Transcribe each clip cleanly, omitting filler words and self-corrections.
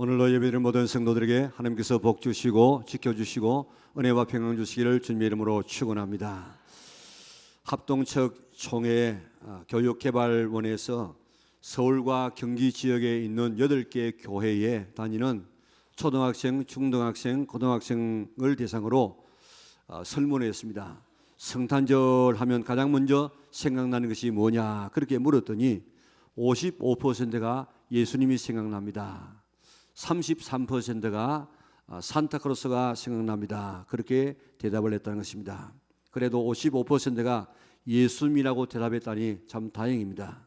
오늘로 예배드리는 모든 성도들에게 하나님께서 복 주시고 지켜주시고 은혜와 평강 주시기를 주님의 이름으로 축원합니다. 합동측 총회 교육개발원에서 서울과 경기 지역에 있는 8개 교회에 다니는 초등학생, 중등학생, 고등학생을 대상으로 설문을 했습니다. 성탄절 하면 가장 먼저 생각나는 것이 뭐냐 그렇게 물었더니 55%가 예수님이 생각납니다. 33%가 산타크로스가 생각납니다. 그렇게 대답을 했다는 것입니다. 그래도 55%가 예수님이라고 대답했다니 참 다행입니다.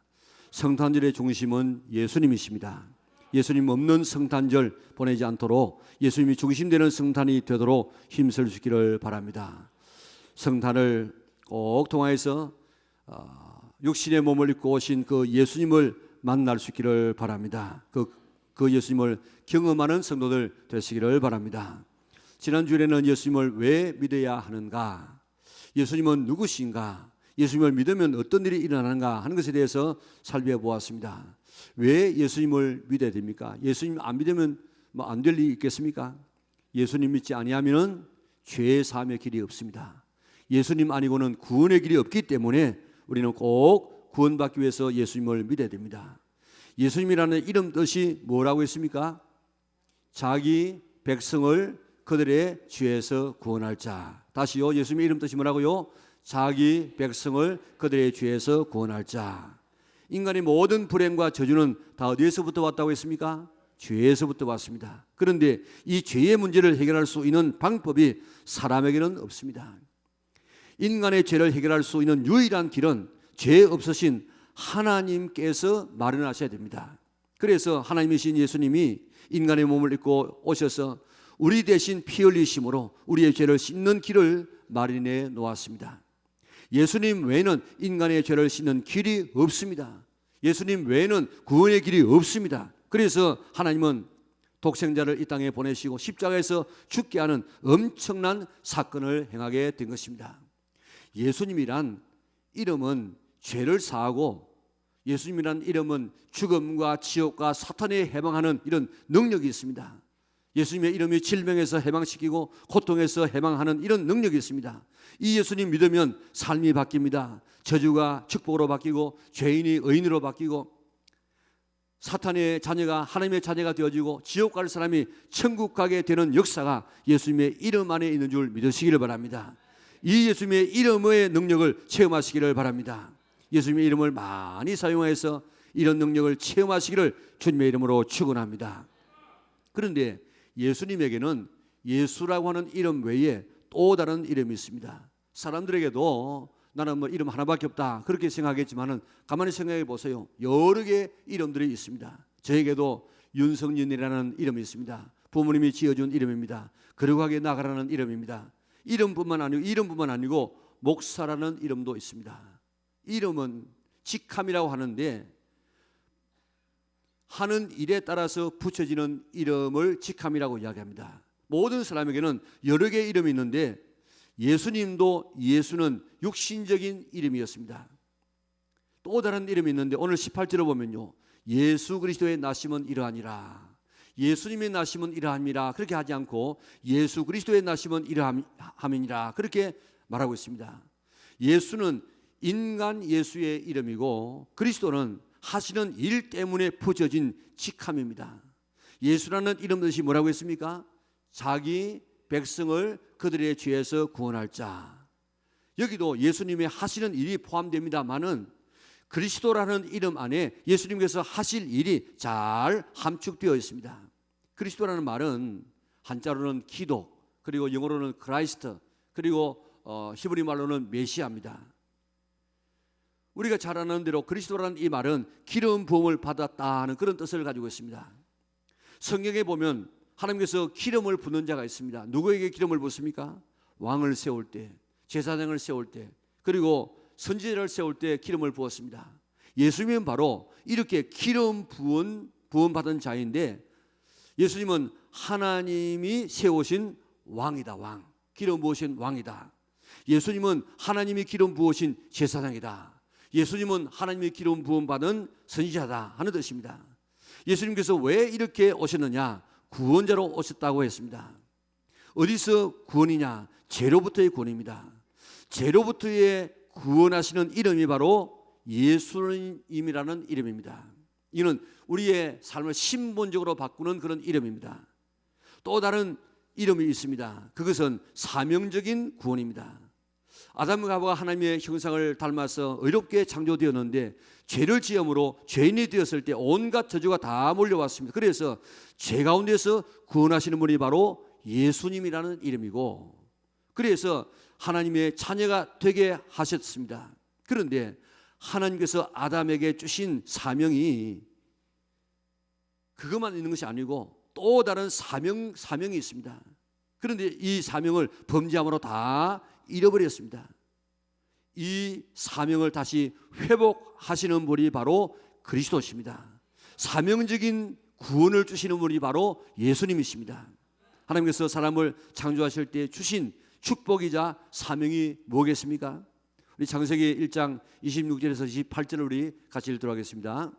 성탄절의 중심은 예수님이십니다. 예수님 없는 성탄절 보내지 않도록 예수님이 중심되는 성탄이 되도록 힘쓸 수 있기를 바랍니다. 성탄을 꼭 통하여서 육신의 몸을 입고 오신 그 예수님을 만날 수 있기를 바랍니다. 그 예수님을 경험하는 성도들 되시기를 바랍니다. 지난 주일에는 예수님을 왜 믿어야 하는가, 예수님은 누구신가, 예수님을 믿으면 어떤 일이 일어나는가 하는 것에 대해서 살펴보았습니다. 왜 예수님을 믿어야 됩니까? 예수님 안 믿으면 안 될 일이 있겠습니까? 예수님 믿지 아니하면 죄 사함의 길이 없습니다. 예수님 아니고는 구원의 길이 없기 때문에 우리는 꼭 구원받기 위해서 예수님을 믿어야 됩니다. 예수님이라는 이름 뜻이 뭐라고 했습니까? 자기 백성을 그들의 죄에서 구원할 자. 다시요, 예수님의 이름 뜻이 뭐라고요? 자기 백성을 그들의 죄에서 구원할 자. 인간의 모든 불행과 저주는 다 어디에서부터 왔다고 했습니까? 죄에서부터 왔습니다. 그런데 이 죄의 문제를 해결할 수 있는 방법이 사람에게는 없습니다. 인간의 죄를 해결할 수 있는 유일한 길은 죄 없으신 하나님께서 마련하셔야 됩니다. 그래서 하나님이신 예수님이 인간의 몸을 입고 오셔서 우리 대신 피 흘리심으로 우리의 죄를 씻는 길을 마련해 놓았습니다. 예수님 외에는 인간의 죄를 씻는 길이 없습니다. 예수님 외에는 구원의 길이 없습니다. 그래서 하나님은 독생자를 이 땅에 보내시고 십자가에서 죽게 하는 엄청난 사건을 행하게 된 것입니다. 예수님이란 이름은 죄를 사하고, 예수님이란 이름은 죽음과 지옥과 사탄에 해방하는 이런 능력이 있습니다. 예수님의 이름이 질병에서 해방시키고 고통에서 해방하는 이런 능력이 있습니다. 이 예수님 믿으면 삶이 바뀝니다. 저주가 축복으로 바뀌고 죄인이 의인으로 바뀌고 사탄의 자녀가 하나님의 자녀가 되어지고 지옥 갈 사람이 천국 가게 되는 역사가 예수님의 이름 안에 있는 줄 믿으시기를 바랍니다. 이 예수님의 이름의 능력을 체험하시기를 바랍니다. 예수님의 이름을 많이 사용해서 이런 능력을 체험하시기를 주님의 이름으로 축원합니다. 그런데 예수님에게는 예수라고 하는 이름 외에 또 다른 이름이 있습니다. 사람들에게도 나는 뭐 이름 하나밖에 없다 그렇게 생각했지만은 가만히 생각해 보세요. 여러 개의 이름들이 있습니다. 저에게도 윤성윤이라는 이름이 있습니다. 부모님이 지어준 이름입니다. 거룩하게 나가라는 이름입니다. 이름뿐만 아니고 목사라는 이름도 있습니다. 이름은 직함이라고 하는데 하는 일에 따라서 붙여지는 이름을 직함이라고 이야기합니다. 모든 사람에게는 여러 개의 이름이 있는데 예수님도 예수는 육신적인 이름이었습니다. 또 다른 이름이 있는데 오늘 18절을 보면요, 예수 그리스도의 나심은 이러하니라, 예수님의 나심은 이러함이라 그렇게 하지 않고 예수 그리스도의 나심은 이러함이니라 그렇게 말하고 있습니다. 예수는 인간 예수의 이름이고 그리스도는 하시는 일 때문에 붙여진 직함입니다. 예수라는 이름 뜻이 뭐라고 했습니까? 자기 백성을 그들의 죄에서 구원할 자. 여기도 예수님의 하시는 일이 포함됩니다만은 그리스도라는 이름 안에 예수님께서 하실 일이 잘 함축되어 있습니다. 그리스도라는 말은 한자로는 기독, 그리고 영어로는 크라이스트, 그리고 히브리 말로는 메시아입니다. 우리가 잘 아는 대로 그리스도라는 이 말은 기름 부음을 받았다 하는 그런 뜻을 가지고 있습니다. 성경에 보면 하나님께서 기름을 붓는 자가 있습니다. 누구에게 기름을 붓습니까? 왕을 세울 때, 제사장을 세울 때, 그리고 선지자를 세울 때 기름을 부었습니다. 예수님은 바로 이렇게 기름 부음 받은 자인데 예수님은 하나님이 세우신 왕이다. 왕, 기름 부으신 왕이다. 예수님은 하나님이 기름 부으신 제사장이다. 예수님은 하나님의 기름 부음 받은 선지자다 하는 뜻입니다. 예수님께서 왜 이렇게 오셨느냐? 구원자로 오셨다고 했습니다. 어디서 구원이냐? 죄로부터의 구원입니다. 죄로부터의 구원하시는 이름이 바로 예수님이라는 이름입니다. 이는 우리의 삶을 신본적으로 바꾸는 그런 이름입니다. 또 다른 이름이 있습니다. 그것은 사명적인 구원입니다. 아담과 하와가 하나님의 형상을 닮아서 의롭게 창조되었는데 죄를 지음으로 죄인이 되었을 때 온갖 저주가 다 몰려왔습니다. 그래서 죄 가운데서 구원하시는 분이 바로 예수님이라는 이름이고, 그래서 하나님의 자녀가 되게 하셨습니다. 그런데 하나님께서 아담에게 주신 사명이 그것만 있는 것이 아니고 또 다른 사명이 있습니다. 그런데 이 사명을 범죄함으로 다 잃어버렸습니다. 이 사명을 다시 회복하시는 분이 바로 그리스도십니다. 사명적인 구원을 주시는 분이 바로 예수님이십니다. 하나님께서 사람을 창조하실 때 주신 축복이자 사명이 뭐겠습니까? 우리 창세기 1장 26절에서 28절을 우리 같이 읽도록 하겠습니다.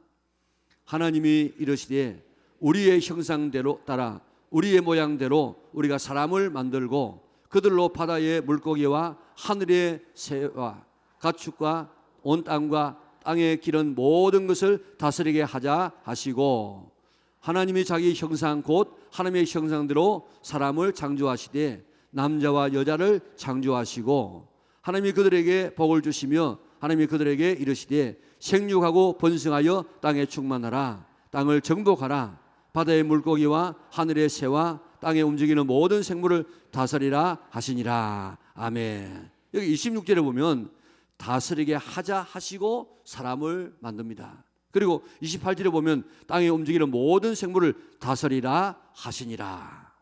하나님이 이르시되 우리의 형상대로 따라 우리의 모양대로 우리가 사람을 만들고 그들로 바다의 물고기와 하늘의 새와 가축과 온 땅과 땅에 기른 모든 것을 다스리게 하자 하시고, 하나님이 자기 형상 곧 하나님의 형상대로 사람을 창조하시되 남자와 여자를 창조하시고, 하나님이 그들에게 복을 주시며 하나님이 그들에게 이르시되 생육하고 번성하여 땅에 충만하라. 땅을 정복하라. 바다의 물고기와 하늘의 새와 땅에 움직이는 모든 생물을 다스리라 하시니라. 아멘. 여기 26절에 보면 다스리게 하자 하시고 사람을 만듭니다. 그리고 28절에 보면 땅에 움직이는 모든 생물을 다스리라 하시니라.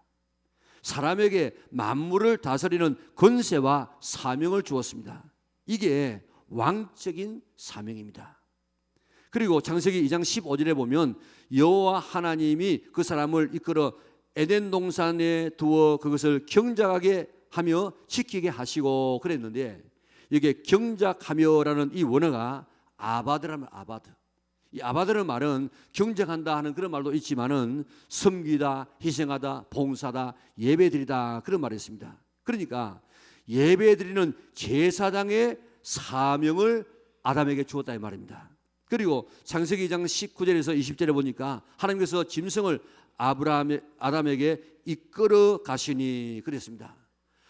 사람에게 만물을 다스리는 권세와 사명을 주었습니다. 이게 왕적인 사명입니다. 그리고 창세기 2장 15절에 보면 여호와 하나님이 그 사람을 이끌어 에덴 동산에 두어 그것을 경작하게 하며 지키게 하시고 그랬는데, 이게 경작하며라는 이 원어가 아바드라면 아바드. 이 아바드라는 말은 경작한다 하는 그런 말도 있지만은 섬기다, 희생하다, 봉사다, 예배드리다 그런 말이 있습니다. 그러니까 예배드리는 제사장의 사명을 아담에게 주었다 이 말입니다. 그리고 창세기 2장 19절에서 20절에 보니까 하나님께서 짐승을 아담에게 이끌어 가시니 그랬습니다.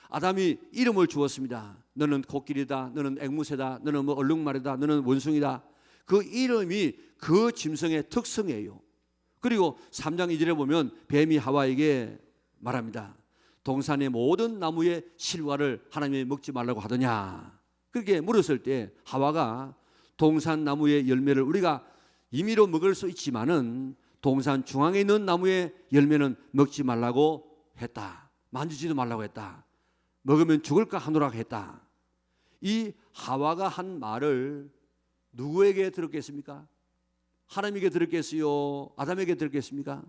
아담이 이름을 주었습니다. 너는 코끼리다, 너는 앵무새다, 너는 뭐 얼룩말이다, 너는 원숭이다. 그 이름이 그 짐승의 특성이에요. 그리고 3장 2절에 보면 뱀이 하와에게 말합니다. 동산의 모든 나무의 실과를 하나님이 먹지 말라고 하더냐. 그렇게 물었을 때 하와가 동산 나무의 열매를 우리가 임의로 먹을 수 있지만은 동산 중앙에 있는 나무의 열매는 먹지 말라고 했다. 만지지도 말라고 했다. 먹으면 죽을까 하노라 했다. 이 하와가 한 말을 누구에게 들었겠습니까? 하나님에게 들었겠어요? 아담에게 들었겠습니까?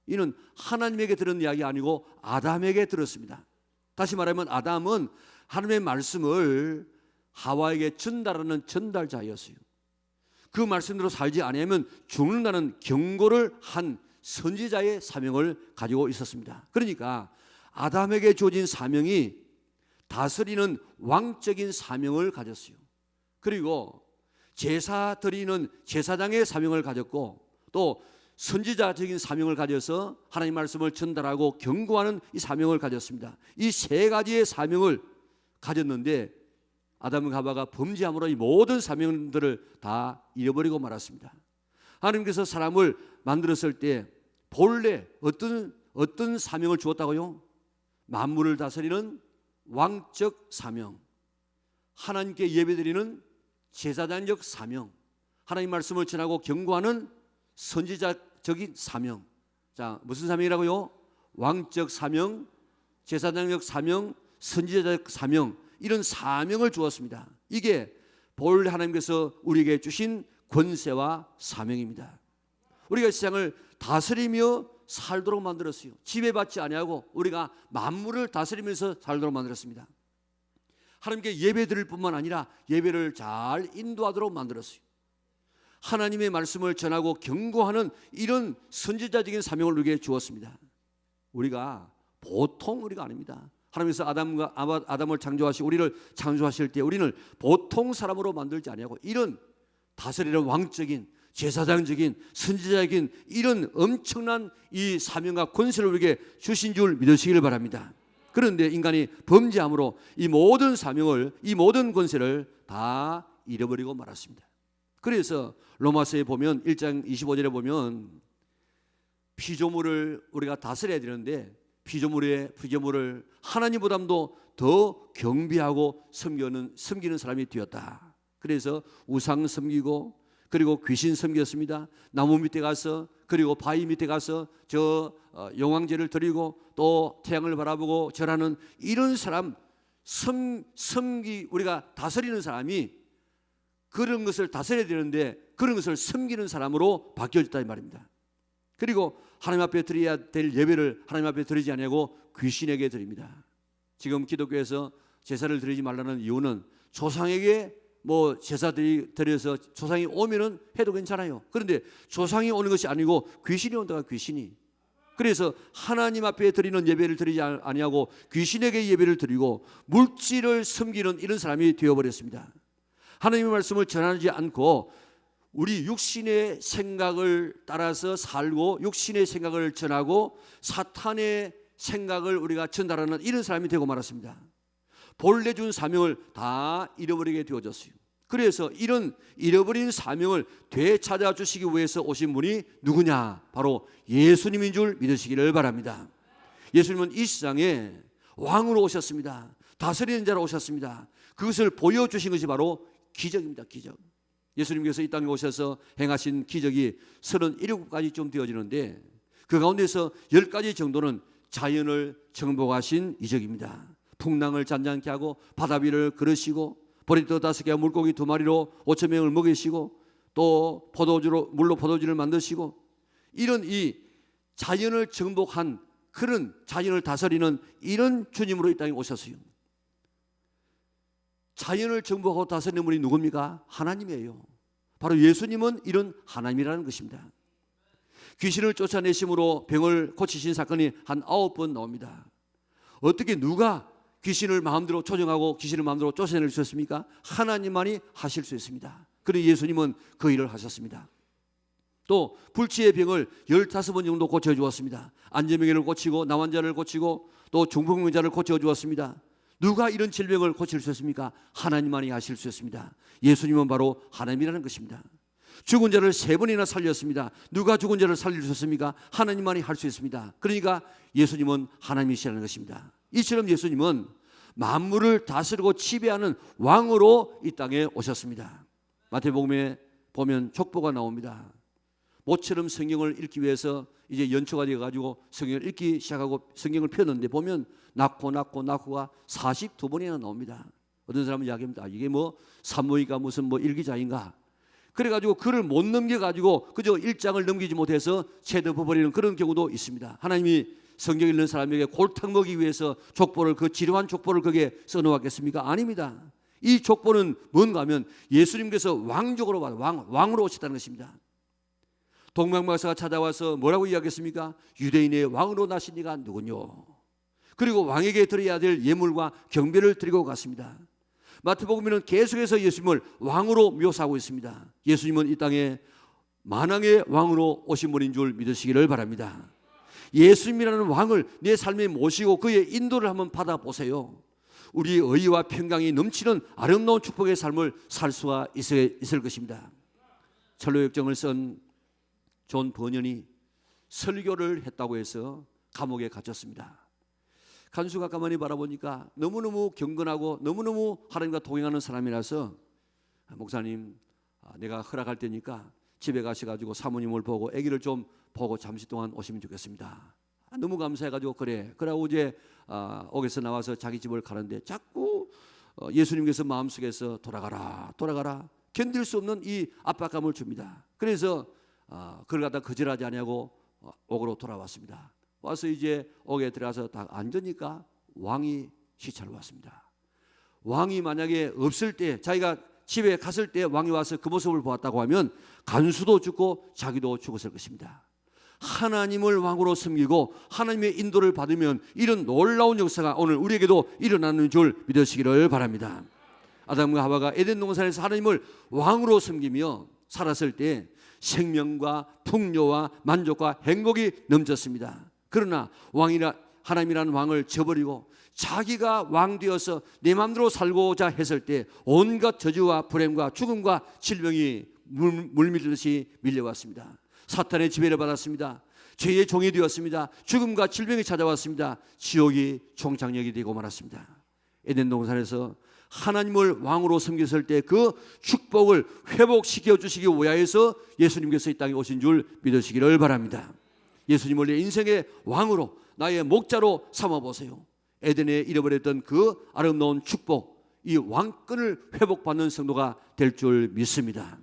이는 하나님에게 들은 이야기 아니고 아담에게 들었습니다. 다시 말하면 아담은 하나님의 말씀을 하와에게 전달하는 전달자였어요. 그 말씀대로 살지 않으면 죽는다는 경고를 한 선지자의 사명을 가지고 있었습니다. 그러니까 아담에게 주어진 사명이 다스리는 왕적인 사명을 가졌어요. 그리고 제사 드리는 제사장의 사명을 가졌고, 또 선지자적인 사명을 가져서 하나님 말씀을 전달하고 경고하는 이 사명을 가졌습니다. 이 세 가지의 사명을 가졌는데 아담과 하와가 범죄함으로 이 모든 사명들을 다 잃어버리고 말았습니다. 하나님께서 사람을 만들었을 때 본래 어떤 사명을 주었다고요? 만물을 다스리는 왕적 사명, 하나님께 예배드리는 제사장적 사명, 하나님 말씀을 전하고 경고하는 선지자적인 사명. 자, 무슨 사명이라고요? 왕적 사명, 제사장적 사명, 선지자적 사명, 이런 사명을 주었습니다. 이게 본래 하나님께서 우리에게 주신 권세와 사명입니다. 우리가 세상을 다스리며 살도록 만들었어요. 지배받지 아니하고 우리가 만물을 다스리면서 살도록 만들었습니다. 하나님께 예배 드릴 뿐만 아니라 예배를 잘 인도하도록 만들었어요. 하나님의 말씀을 전하고 경고하는 이런 선지자적인 사명을 우리에게 주었습니다. 우리가 보통 우리가 아닙니다. 하나님께서 아담을 창조하시고 우리를 창조하실 때 우리는 보통 사람으로 만들지 아니하고 이런 다스리는 왕적인 제사장적인 선지자적인 이런 엄청난 이 사명과 권세를 우리에게 주신 줄 믿으시기를 바랍니다. 그런데 인간이 범죄함으로 이 모든 사명을, 이 모든 권세를 다 잃어버리고 말았습니다. 그래서 로마서에 보면 1장 25절에 보면 피조물을 우리가 다스려야 되는데 피조물을 하나님보다도 더 경배하고 섬기는 사람이 되었다. 그래서 우상 섬기고 그리고 귀신 섬겼습니다. 나무 밑에 가서 그리고 바위 밑에 가서 영왕제를 드리고 또 태양을 바라보고 절하는 이런 사람 우리가 다스리는 사람이 그런 것을 다스려야 되는데 그런 것을 섬기는 사람으로 바뀌어졌다 이 말입니다. 그리고 하나님 앞에 드려야 될 예배를 하나님 앞에 드리지 아니하고 귀신에게 드립니다. 지금 기독교에서 제사를 드리지 말라는 이유는 조상에게 제사 드려서 조상이 오면은 해도 괜찮아요. 그런데 조상이 오는 것이 아니고 귀신이 온다가 귀신이. 그래서 하나님 앞에 드리는 예배를 드리지 아니하고 귀신에게 예배를 드리고 물질을 섬기는 이런 사람이 되어버렸습니다. 하나님의 말씀을 전하지 않고 우리 육신의 생각을 따라서 살고 육신의 생각을 전하고 사탄의 생각을 우리가 전달하는 이런 사람이 되고 말았습니다. 본래 준 사명을 다 잃어버리게 되어졌어요. 그래서 이런 잃어버린 사명을 되찾아 주시기 위해서 오신 분이 누구냐? 바로 예수님인 줄 믿으시기를 바랍니다. 예수님은 이 세상에 왕으로 오셨습니다. 다스리는 자로 오셨습니다. 그것을 보여주신 것이 바로 기적입니다. 기적. 예수님께서 이 땅에 오셔서 행하신 기적이 37가지쯤 되어지는데 그 가운데서 10가지 정도는 자연을 정복하신 이적입니다. 풍랑을 잔잔케 하고 바다 위를 걸으시고 보리떡 5개와 물고기 2마리로 5천 명을 먹이시고 또 물로 포도주를 만드시고 이런 이 자연을 정복한 그런 자연을 다스리는 이런 주님으로 이 땅에 오셨어요. 자연을 정복하고 다스리는 분이 누굽니까? 하나님이에요. 바로 예수님은 이런 하나님이라는 것입니다. 귀신을 쫓아내심으로 병을 고치신 사건이 한 9번 나옵니다. 어떻게 누가 귀신을 마음대로 조정하고 귀신을 마음대로 쫓아낼 수 있습니까? 하나님만이 하실 수 있습니다. 그런데 예수님은 그 일을 하셨습니다. 또 불치의 병을 15번 정도 고쳐주었습니다. 안전병을 고치고 나환자를 고치고 또 중풍병자를 고쳐주었습니다. 누가 이런 질병을 고칠 수 있습니까? 하나님만이 하실 수 있습니다. 예수님은 바로 하나님이라는 것입니다. 죽은 자를 3번이나 살렸습니다. 누가 죽은 자를 살릴 수 있습니까? 하나님만이 할 수 있습니다. 그러니까 예수님은 하나님이시라는 것입니다. 이처럼 예수님은 만물을 다스리고 지배하는 왕으로 이 땅에 오셨습니다. 마태복음에 보면 족보가 나옵니다. 모처럼 성경을 읽기 위해서 이제 연초가 되어가지고 성경을 읽기 시작하고 성경을 펴는데 보면 낳고가 42번이나 나옵니다. 어떤 사람은 이야기합니다. 이게 산모이가 무슨 일기장인가? 그래가지고 글을 못 넘겨가지고 그저 1장을 넘기지 못해서 채덮어버리는 그런 경우도 있습니다. 하나님이 성경 읽는 사람에게 골탕 먹이기 위해서 그 지루한 족보를 거기에 써놓았겠습니까? 아닙니다. 이 족보는 뭔가 하면 예수님께서 왕으로 오셨다는 것입니다. 동방박사가 찾아와서 뭐라고 이야기했습니까? 유대인의 왕으로 나신 이가 누구뇨? 그리고 왕에게 드려야 될 예물과 경배를 드리고 갔습니다. 마태복음에는 계속해서 예수님을 왕으로 묘사하고 있습니다. 예수님은 이 땅에 만왕의 왕으로 오신 분인 줄 믿으시기를 바랍니다. 예수님이라는 왕을 내 삶에 모시고 그의 인도를 한번 받아보세요. 우리의 의와 평강이 넘치는 아름다운 축복의 삶을 살 수가 있을 것입니다. 철로역정을 쓴 존 버년이 설교를 했다고 해서 감옥에 갇혔습니다. 간수가 가만히 바라보니까 너무너무 경건하고 너무너무 하나님과 동행하는 사람이라서 목사님 내가 허락할 테니까 집에 가셔가지고 사모님을 보고 아기를 좀 보고 잠시 동안 오시면 좋겠습니다. 너무 감사해가지고 그러고 이제 옥에서 나와서 자기 집을 가는데 자꾸 예수님께서 마음속에서 돌아가라 견딜 수 없는 이 압박감을 줍니다. 그래서 그걸 갖다 거절하지 않냐고 옥으로 돌아왔습니다. 와서 이제 옥에 들어가서 딱 앉으니까 왕이 시찰을 왔습니다. 왕이 만약에 없을 때 자기가 집에 갔을 때 왕이 와서 그 모습을 보았다고 하면 간수도 죽고 자기도 죽었을 것입니다. 하나님을 왕으로 섬기고 하나님의 인도를 받으면 이런 놀라운 역사가 오늘 우리에게도 일어나는 줄 믿으시기를 바랍니다. 아담과 하와가 에덴 동산에서 하나님을 왕으로 섬기며 살았을 때 생명과 풍요와 만족과 행복이 넘쳤습니다. 그러나 하나님이라는 왕을 저버리고 자기가 왕 되어서 내 마음대로 살고자 했을 때 온갖 저주와 불행과 죽음과 질병이 물밀듯이 밀려왔습니다. 사탄의 지배를 받았습니다. 죄의 종이 되었습니다. 죽음과 질병이 찾아왔습니다. 지옥이 총장력이 되고 말았습니다. 에덴 동산에서 하나님을 왕으로 섬겼을 때 그 축복을 회복시켜 주시기 위하여서 예수님께서 이 땅에 오신 줄 믿으시기를 바랍니다. 예수님을 내 인생의 왕으로 나의 목자로 삼아보세요. 에덴에 잃어버렸던 그 아름다운 축복, 이 왕권을 회복받는 성도가 될 줄 믿습니다.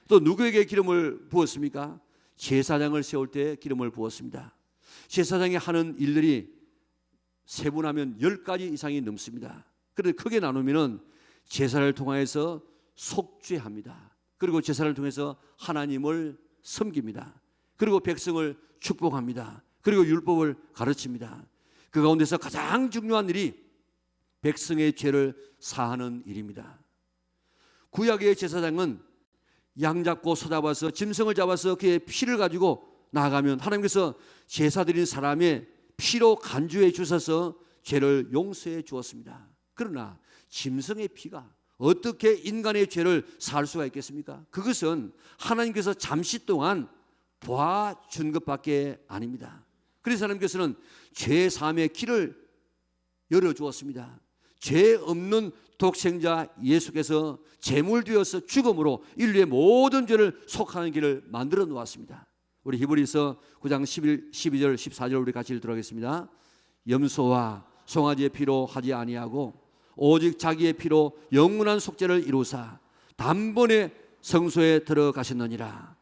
또 누구에게 기름을 부었습니까? 제사장을 세울 때 기름을 부었습니다. 제사장이 하는 일들이 세분하면 10가지 이상이 넘습니다. 그런데 크게 나누면 제사를 통해서 속죄합니다. 그리고 제사를 통해서 하나님을 섬깁니다. 그리고 백성을 축복합니다. 그리고 율법을 가르칩니다. 그 가운데서 가장 중요한 일이 백성의 죄를 사하는 일입니다. 구약의 제사장은 양 잡고 소 잡아서 짐승을 잡아서 그의 피를 가지고 나아가면 하나님께서 제사 드린 사람의 피로 간주해 주셔서 죄를 용서해 주었습니다. 그러나 짐승의 피가 어떻게 인간의 죄를 살 수가 있겠습니까? 그것은 하나님께서 잠시 동안 봐준 것밖에 아닙니다. 그래서 하나님께서는 죄 사함의 길을 열어주었습니다. 죄 없는 독생자 예수께서 제물되어서 죽음으로 인류의 모든 죄를 속하는 길을 만들어 놓았습니다. 우리 히브리서 9장 12절 14절 우리 같이 읽도록 하겠습니다. 염소와 송아지의 피로 하지 아니하고 오직 자기의 피로 영원한 속죄를 이루사 단번에 성소에 들어가셨느니라.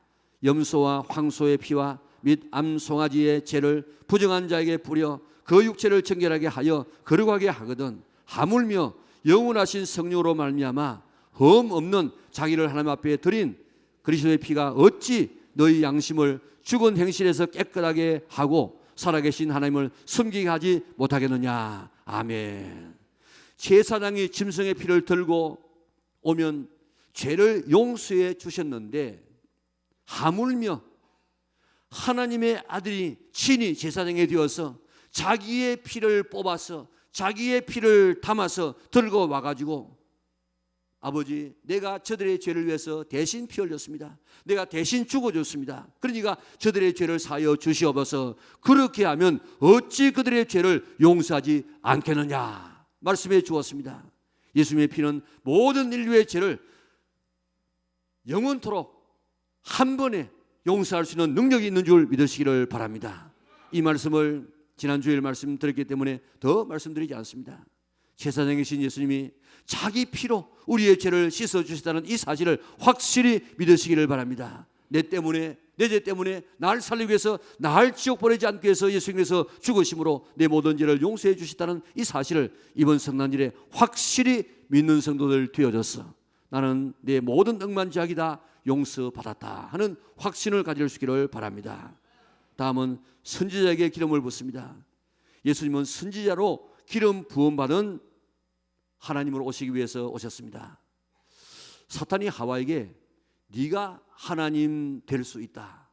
염소와 황소의 피와 및 암송아지의 죄를 부정한 자에게 뿌려 그 육체를 정결하게 하여 거룩하게 하거든 하물며 영원하신 성령으로 말미암아 흠 없는 자기를 하나님 앞에 드린 그리스도의 피가 어찌 너희 양심을 죽은 행실에서 깨끗하게 하고 살아계신 하나님을 숨기게 하지 못하겠느냐. 아멘. 제사장이 짐승의 피를 들고 오면 죄를 용서해 주셨는데 하물며 하나님의 아들이 친히 제사장이 되어서 자기의 피를 뽑아서 자기의 피를 담아서 들고 와가지고 아버지 내가 저들의 죄를 위해서 대신 피 흘렸습니다. 내가 대신 죽어줬습니다. 그러니까 저들의 죄를 사하여 주시옵소서. 그렇게 하면 어찌 그들의 죄를 용서하지 않겠느냐 말씀해 주었습니다. 예수님의 피는 모든 인류의 죄를 영원토록 한 번에 용서할 수 있는 능력이 있는 줄 믿으시기를 바랍니다. 이 말씀을 지난주에 말씀드렸기 때문에 더 말씀드리지 않습니다. 제사장이신 예수님이 자기 피로 우리의 죄를 씻어주셨다는 이 사실을 확실히 믿으시기를 바랍니다. 내 때문에 내 죄 때문에 날 살리기 위해서 날 지옥 보내지 않기 위해서 예수님께서 죽으심으로 내 모든 죄를 용서해 주셨다는 이 사실을 이번 성탄절에 확실히 믿는 성도들 되어졌어. 나는 내 모든 억만죄악이 다 용서받았다 하는 확신을 가질 수 있기를 바랍니다. 다음은 선지자에게 기름을 붓습니다. 예수님은 선지자로 기름 부음받은 하나님으로 오시기 위해서 오셨습니다. 사탄이 하와에게 네가 하나님 될 수 있다,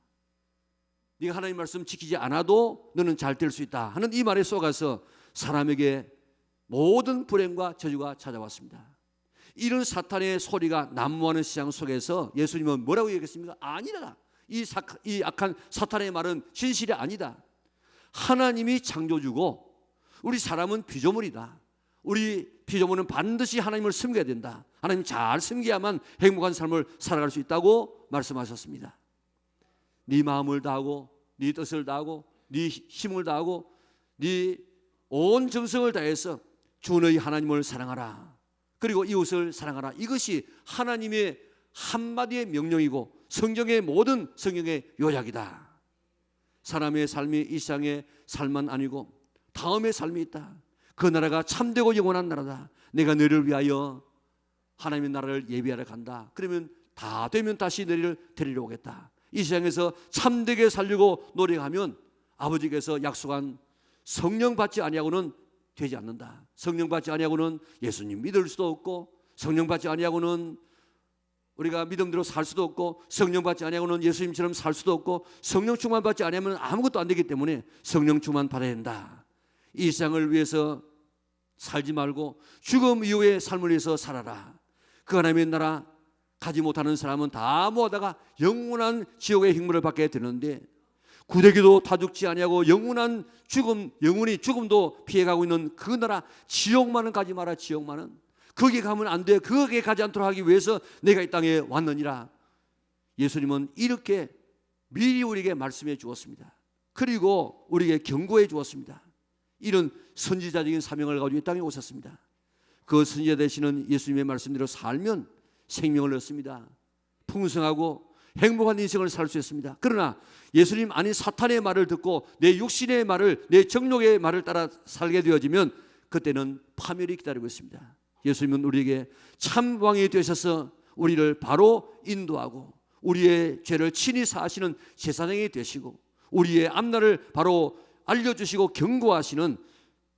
네가 하나님 말씀 지키지 않아도 너는 잘 될 수 있다 하는 이 말에 속아서 사람에게 모든 불행과 저주가 찾아왔습니다. 이런 사탄의 소리가 난무하는 시장 속에서 예수님은 뭐라고 얘기했습니까? 아니다. 이 악한 사탄의 말은 진실이 아니다. 하나님이 창조주고 우리 사람은 피조물이다. 우리 피조물은 반드시 하나님을 섬겨야 된다. 하나님 잘 섬겨야만 행복한 삶을 살아갈 수 있다고 말씀하셨습니다. 네 마음을 다하고 네 뜻을 다하고 네 힘을 다하고 네 온 정성을 다해서 주 너희 하나님을 사랑하라. 그리고 이웃을 사랑하라. 이것이 하나님의 한마디의 명령이고 성경의 모든 성경의 요약이다. 사람의 삶이 이 세상의 삶만 아니고 다음의 삶이 있다. 그 나라가 참되고 영원한 나라다. 내가 너를 위하여 하나님의 나라를 예비하러 간다. 그러면 다 되면 다시 너희를 데리러 오겠다. 이 세상에서 참되게 살려고 노력하면 아버지께서 약속한 성령 받지 아니하고는 되지 않는다. 성령 받지 아니하고는 예수님 믿을 수도 없고, 성령 받지 아니하고는 우리가 믿음대로 살 수도 없고, 성령 받지 아니하고는 예수님처럼 살 수도 없고, 성령 충만 받지 아니하면 아무것도 안 되기 때문에 성령 충만 받아야 된다. 이 세상을 위해서 살지 말고 죽음 이후의 삶을 위해서 살아라. 그 하나님의 나라 가지 못하는 사람은 다 모아다가 영원한 지옥의 형벌을 받게 되는데, 구대기도 다 죽지 아니하고 영원한 죽음, 영원히 죽음도 피해가고 있는 그 나라 지옥만은 가지 마라. 지옥만은 거기 가면 안 돼. 거기에 가지 않도록 하기 위해서 내가 이 땅에 왔느니라. 예수님은 이렇게 미리 우리에게 말씀해 주었습니다. 그리고 우리에게 경고해 주었습니다. 이런 선지자적인 사명을 가지고 이 땅에 오셨습니다. 그 선지자 되시는 예수님의 말씀대로 살면 생명을 얻습니다. 풍성하고 행복한 인생을 살 수 있습니다. 그러나 예수님 아닌 사탄의 말을 듣고 내 육신의 말을, 내 정욕의 말을 따라 살게 되어지면 그때는 파멸이 기다리고 있습니다. 예수님은 우리에게 참 왕이 되셔서 우리를 바로 인도하고 우리의 죄를 친히 사하시는 제사장이 되시고 우리의 앞날을 바로 알려주시고 경고하시는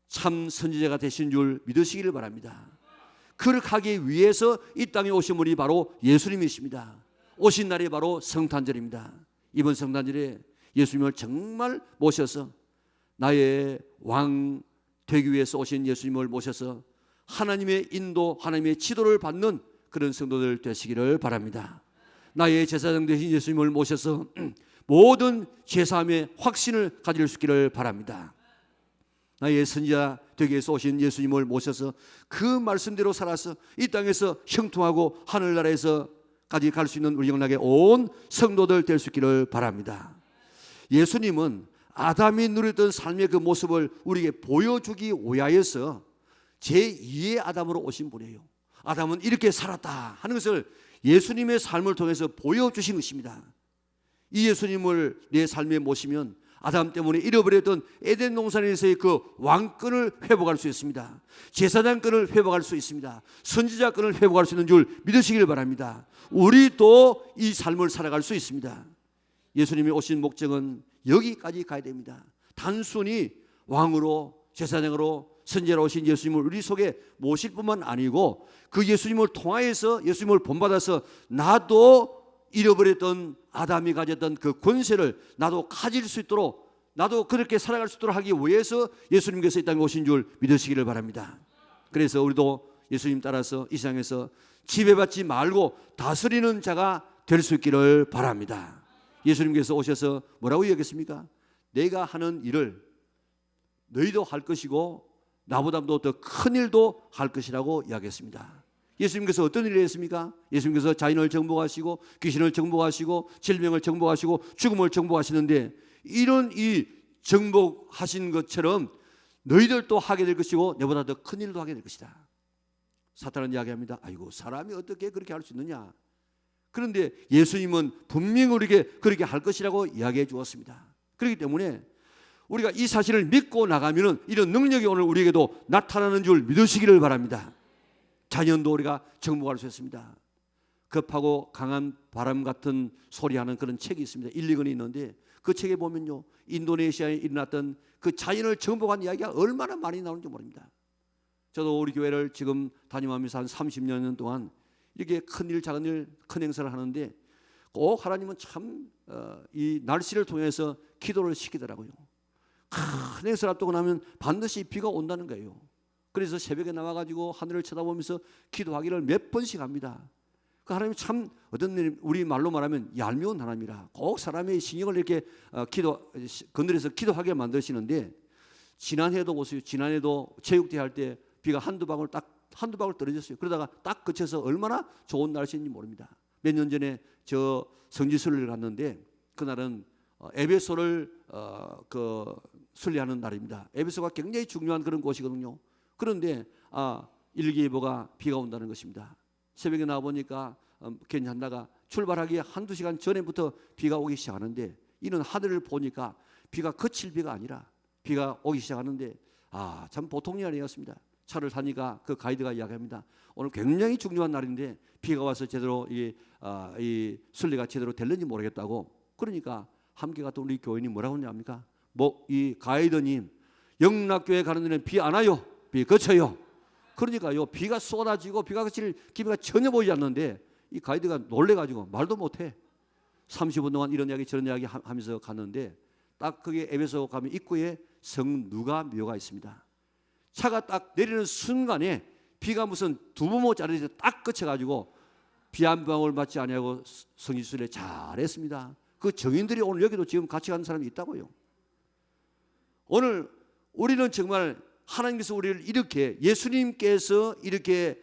참 선지자가 되신 줄 믿으시기를 바랍니다. 그렇게 하기 위해서 이 땅에 오신 분이 바로 예수님이십니다. 오신 날이 바로 성탄절입니다. 이번 성탄절에 예수님을 정말 모셔서 나의 왕 되기 위해서 오신 예수님을 모셔서 하나님의 인도, 하나님의 지도를 받는 그런 성도들 되시기를 바랍니다. 나의 제사장 되신 예수님을 모셔서 모든 제사함의 확신을 가질 수 있기를 바랍니다. 나의 선지자 되기 위해서 오신 예수님을 모셔서 그 말씀대로 살아서 이 땅에서 형통하고 하늘나라에서까지 갈 수 있는 우리 영락의 온 성도들 될 수 있기를 바랍니다. 예수님은 아담이 누렸던 삶의 그 모습을 우리에게 보여주기 위하여서 제2의 아담으로 오신 분이에요. 아담은 이렇게 살았다 하는 것을 예수님의 삶을 통해서 보여주신 것입니다. 이 예수님을 내 삶에 모시면 아담 때문에 잃어버렸던 에덴 동산에서의 그 왕권을 회복할 수 있습니다. 제사장권을 회복할 수 있습니다. 선지자권을 회복할 수 있는 줄 믿으시길 바랍니다. 우리도 이 삶을 살아갈 수 있습니다. 예수님이 오신 목적은 여기까지 가야 됩니다. 단순히 왕으로, 제사장으로, 선지자로 오신 예수님을 우리 속에 모실 뿐만 아니고 그 예수님을 통하여서, 예수님을 본받아서 나도 잃어버렸던 아담이 가졌던 그 권세를 나도 가질 수 있도록, 나도 그렇게 살아갈 수 있도록 하기 위해서 예수님께서 이 땅에 오신 줄 믿으시기를 바랍니다. 그래서 우리도 예수님 따라서 이 세상에서 지배받지 말고 다스리는 자가 될 수 있기를 바랍니다. 예수님께서 오셔서 뭐라고 이야기했습니까? 내가 하는 일을 너희도 할 것이고 나보다도 더 큰 일도 할 것이라고 이야기했습니다. 예수님께서 어떤 일을 했습니까? 예수님께서 자연을 정복하시고 귀신을 정복하시고 질병을 정복하시고 죽음을 정복하시는데, 이런 이 정복하신 것처럼 너희들도 하게 될 것이고 내보다 더 큰 일도 하게 될 것이다. 사탄은 이야기합니다. 아이고, 사람이 어떻게 그렇게 할 수 있느냐. 그런데 예수님은 분명히 우리에게 그렇게 할 것이라고 이야기해 주었습니다. 그렇기 때문에 우리가 이 사실을 믿고 나가면 이런 능력이 오늘 우리에게도 나타나는 줄 믿으시기를 바랍니다. 자연도 우리가 정복할 수 있습니다. 급하고 강한 바람 같은 소리하는 그런 책이 있습니다. 1, 2권이 있는데 그 책에 보면요, 인도네시아에 일어났던 그 자연을 정복한 이야기가 얼마나 많이 나오는지 모릅니다. 저도 우리 교회를 지금 다ним하면서 한 30년 동안 이렇게 큰 일, 작은 일, 큰 행사를 하는데 꼭 하나님은 참 이 날씨를 통해서 기도를 시키더라고요. 큰 행사를 앞두고 나면 반드시 비가 온다는 거예요. 그래서 새벽에 나와가지고 하늘을 쳐다보면서 기도하기를 몇 번씩 합니다. 그 하나님 참 어떤 일, 우리 말로 말하면 얄미운 하나님이라 꼭 사람의 신경을 이렇게 건드려서 기도하게 만드시는데, 지난해도 보세요. 지난해도 체육대회 할 때 비가 한두 방울 떨어졌어요. 그러다가 딱 그쳐서 얼마나 좋은 날씨인지 모릅니다. 몇 년 전에 저 성지순례를 갔는데 그날은 에베소를 순례하는 날입니다. 에베소가 굉장히 중요한 그런 곳이거든요. 그런데 일기예보가 비가 온다는 것입니다. 새벽에 나와보니까 괜찮다가 출발하기 한두 시간 전에부터 비가 오기 시작하는데, 이는 하늘을 보니까 비가 그칠 비가 아니라 비가 오기 시작하는데 참 보통 일이 아니었습니다. 차를 타니까 그 가이드가 이야기합니다. 오늘 굉장히 중요한 날인데 비가 와서 제대로 이 순례가 제대로 될는지 모르겠다고. 그러니까 함께 갔던 우리 교인이 뭐라고 하냐합니까? 이 가이드님, 영락교회 가는 데는 비 안 와요. 비 그쳐요. 그러니까요, 비가 쏟아지고 비가 그칠 기미가 전혀 보이지 않는데 이 가이드가 놀래가지고 말도 못해. 30분 동안 이런 이야기 저런 이야기 하면서 갔는데 딱 그게 에베소 가면 입구에 성 누가 묘가 있습니다. 차가 딱 내리는 순간에 비가 무슨 두부모짜리 딱 그쳐가지고 비 한 방울 맞지 아니하고 성지순례 잘했습니다. 그 정인들이 오늘 여기도 지금 같이 가는 사람이 있다고요. 오늘 우리는 정말 하나님께서 우리를 이렇게 예수님께서 이렇게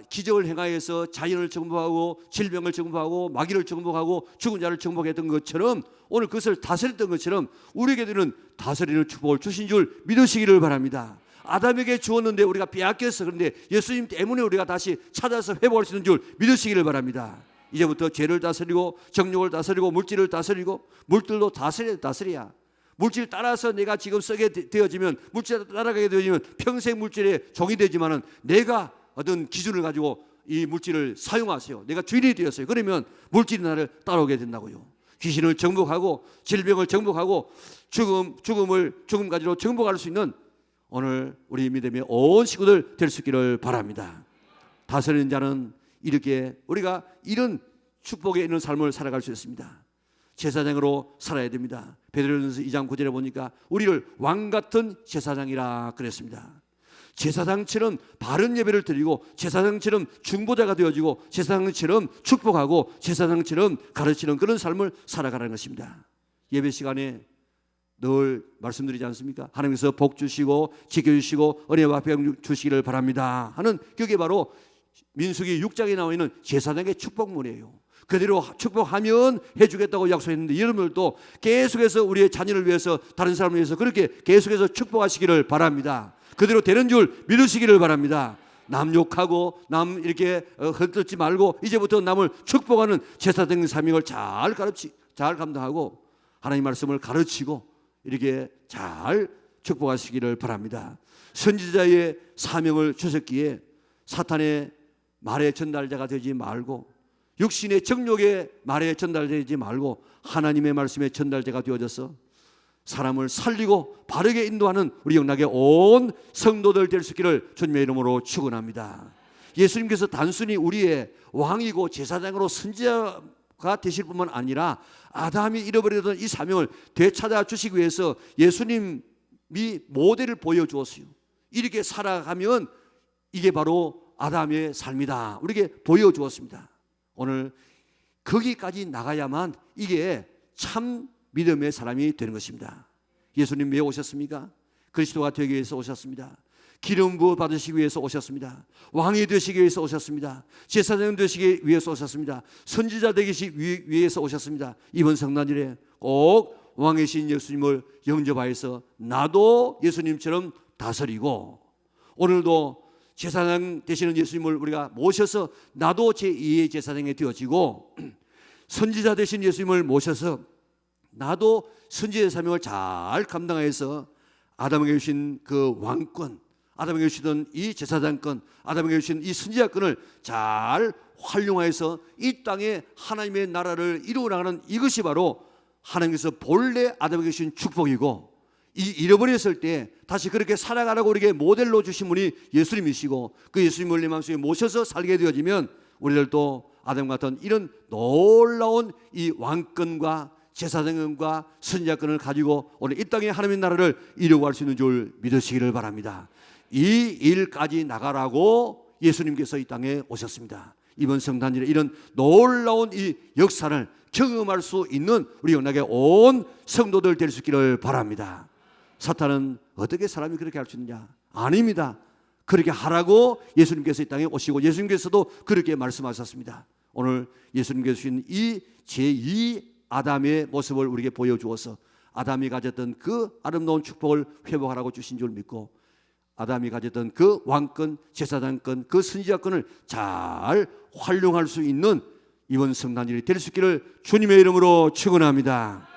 기적을 행하여서 자연을 정복하고 질병을 정복하고 마귀를 정복하고 죽은 자를 정복했던 것처럼 오늘 그것을 다스렸던 것처럼 우리에게는 다스리는 축복을 주신 줄 믿으시기를 바랍니다. 아담에게 주었는데 우리가 빼앗겼어. 그런데 예수님 때문에 우리가 다시 찾아서 회복할 수 있는 줄 믿으시기를 바랍니다. 이제부터 죄를 다스리고 정욕을 다스리고 물질을 다스리고 물질도 다스려야 물질 따라서 내가 지금 쓰게 되어지면 물질 따라가게 되어지면 평생 물질의 종이 되지만은 내가 어떤 기준을 가지고 이 물질을 사용하세요. 내가 주인이 되었어요. 그러면 물질이 나를 따라오게 된다고요. 귀신을 정복하고 질병을 정복하고 죽음 가지로 정복할 수 있는 오늘 우리 믿음의 온 식구들 될 수 있기를 바랍니다. 다스리는 자는 이렇게 우리가 이런 축복에 있는 삶을 살아갈 수 있습니다. 제사장으로 살아야 됩니다. 베드로전서 2장 9절에 보니까 우리를 왕같은 제사장이라 그랬습니다. 제사장처럼 바른 예배를 드리고 제사장처럼 중보자가 되어지고 제사장처럼 축복하고 제사장처럼 가르치는 그런 삶을 살아가라는 것입니다. 예배 시간에 늘 말씀드리지 않습니까? 하나님께서 복 주시고 지켜주시고 은혜와 평 주시기를 바랍니다 하는 그게 바로 민수기 6장에 나와 있는 제사장의 축복문이에요. 그대로 축복하면 해주겠다고 약속했는데 여러분들도 계속해서 우리의 자녀를 위해서 다른 사람을 위해서 그렇게 계속해서 축복하시기를 바랍니다. 그대로 되는 줄 믿으시기를 바랍니다. 남 욕하고 남 이렇게 헐뜯지 말고 이제부터 남을 축복하는 제사장 사명을 잘 감당하고 하나님 말씀을 가르치고 이렇게 잘 축복하시기를 바랍니다. 선지자의 사명을 주셨기에 사탄의 말의 전달자가 되지 말고 육신의 정욕의 말에 전달되지 말고 하나님의 말씀의 전달자가 되어져서 사람을 살리고 바르게 인도하는 우리 영락의 온 성도들 될 수 있기를 주님의 이름으로 축원합니다. 예수님께서 단순히 우리의 왕이고 제사장으로 선지자가 되실 뿐만 아니라 아담이 잃어버리던 이 사명을 되찾아 주시기 위해서 예수님이 모델을 보여주었어요. 이렇게 살아가면 이게 바로 아담의 삶이다. 우리에게 보여주었습니다. 오늘 거기까지 나가야만 이게 참 믿음의 사람이 되는 것입니다. 예수님 왜 오셨습니까? 그리스도가 되기 위해서 오셨습니다. 기름 부어 받으시기 위해서 오셨습니다. 왕이 되시기 위해서 오셨습니다. 제사장 되시기 위해서 오셨습니다. 선지자 되기 위해서 오셨습니다. 이번 성탄절에 꼭 왕이신 예수님을 영접하여서 나도 예수님처럼 다스리고 오늘도 제사장 되시는 예수님을 우리가 모셔서 나도 제2의 제사장이 되어지고 선지자 되신 예수님을 모셔서 나도 선지자의 사명을 잘 감당해서 아담에게 주신 그 왕권, 아담에게 주시던 이 제사장권, 아담에게 주신 이 선지자권을 잘 활용해서 이 땅에 하나님의 나라를 이루어 나가는 이것이 바로 하나님께서 본래 아담에게 주신 축복이고 잃어버렸을 때 다시 그렇게 살아가라고 우리에게 모델로 주신 분이 예수님이시고 그 예수님을 내 마음속에 모셔서 살게 되어지면 우리들도 아담 같은 이런 놀라운 이 왕권과 제사장권과 선지자권을 가지고 오늘 이 땅에 하나님의 나라를 이루어갈 수 있는 줄 믿으시기를 바랍니다. 이 일까지 나가라고 예수님께서 이 땅에 오셨습니다. 이번 성탄절에 이런 놀라운 이 역사를 경험할 수 있는 우리 영락의 온 성도들 될 수 있기를 바랍니다. 사탄은 어떻게 사람이 그렇게 할 수 있느냐? 아닙니다. 그렇게 하라고 예수님께서 이 땅에 오시고 예수님께서도 그렇게 말씀하셨습니다. 오늘 예수님께서 주신 이 제2 아담의 모습을 우리에게 보여주어서 아담이 가졌던 그 아름다운 축복을 회복하라고 주신 줄 믿고 아담이 가졌던 그 왕권, 제사장권, 그 선지자권을 잘 활용할 수 있는 이번 성탄절이 될 수 있기를 주님의 이름으로 축원합니다.